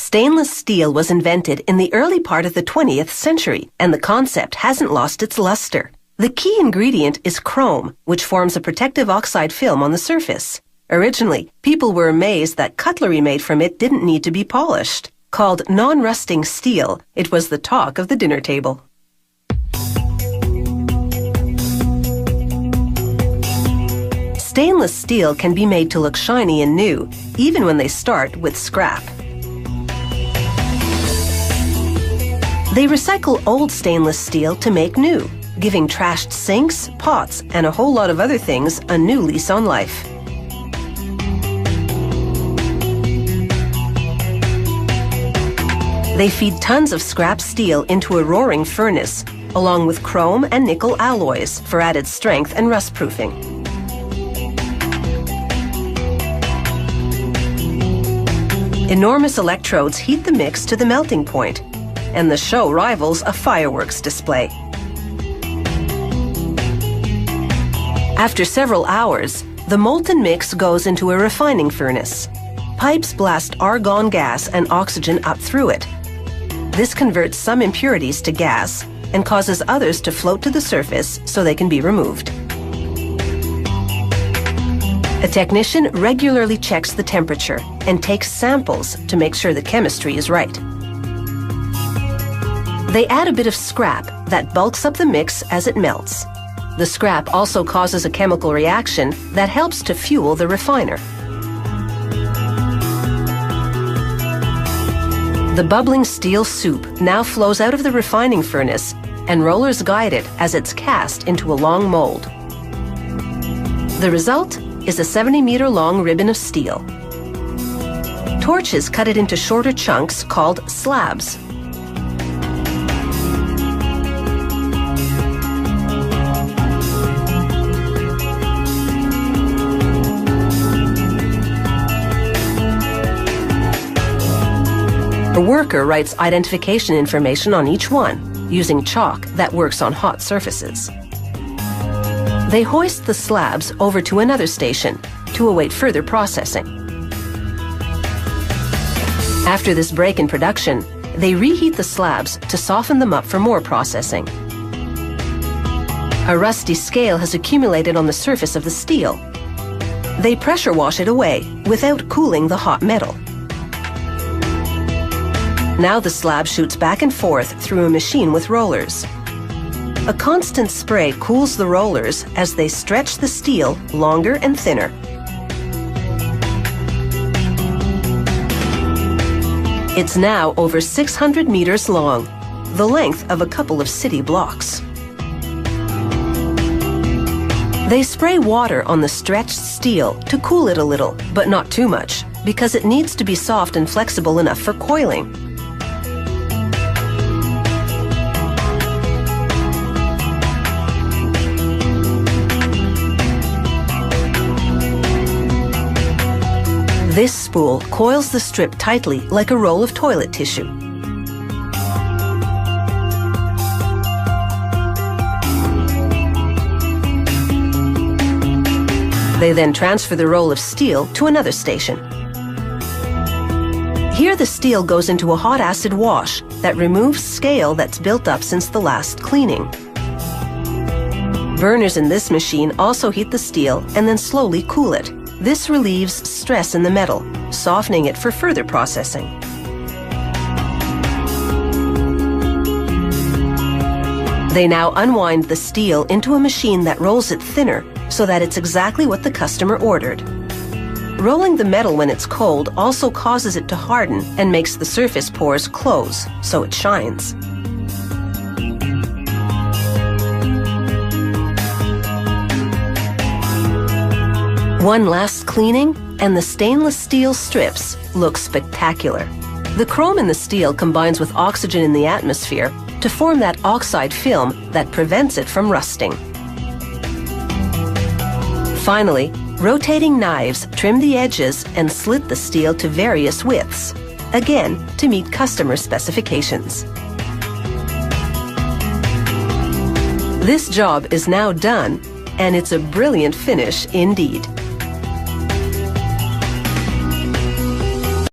Stainless steel was invented in the early part of the 20th century, and the concept hasn't lost its luster. The key ingredient is chrome, which forms a protective oxide film on the surface. Originally, people were amazed that cutlery made from it didn't need to be polished. Called non-rusting steel, it was the talk of the dinner table. Stainless steel can be made to look shiny and new, even when they start with scrap. They recycle old stainless steel to make new, giving trashed sinks, pots, and a whole lot of other things a new lease on life. They feed tons of scrap steel into a roaring furnace, along with chrome and nickel alloys for added strength and rust-proofing. Enormous electrodes heat the mix to the melting point, and the show rivals a fireworks display. After several hours, the molten mix goes into a refining furnace. Pipes blast argon gas and oxygen up through it. This converts some impurities to gas and causes others to float to the surface so they can be removed. A technician regularly checks the temperature and takes samples to make sure the chemistry is right. They add a bit of scrap that bulks up the mix as it melts. The scrap also causes a chemical reaction that helps to fuel the refiner. The bubbling steel soup now flows out of the refining furnace, and rollers guide it as it's cast into a long mold. The result is a 70-meter-long ribbon of steel. Torches cut it into shorter chunks called slabs. A worker writes identification information on each one, using chalk that works on hot surfaces. They hoist the slabs over to another station to await further processing. After this break in production, they reheat the slabs to soften them up for more processing. A rusty scale has accumulated on the surface of the steel. They pressure wash it away without cooling the hot metal. Now the slab shoots back and forth through a machine with rollers. A constant spray cools the rollers as they stretch the steel longer and thinner. It's now over 600 meters long, the length of a couple of city blocks. They spray water on the stretched steel to cool it a little, but not too much, because it needs to be soft and flexible enough for coiling. This spool coils the strip tightly like a roll of toilet tissue. They then transfer the roll of steel to another station. Here the steel goes into a hot acid wash that removes scale that's built up since the last cleaning. Burners in this machine also heat the steel and then slowly cool it. This relieves stress in the metal, softening it for further processing. They now unwind the steel into a machine that rolls it thinner so that it's exactly what the customer ordered. Rolling the metal when it's cold also causes it to harden and makes the surface pores close so it shines. One last cleaning, and the stainless steel strips look spectacular. The chrome in the steel combines with oxygen in the atmosphere to form that oxide film that prevents it from rusting. Finally, rotating knives trim the edges and slit the steel to various widths, again to meet customer specifications. This job is now done, and it's a brilliant finish indeed.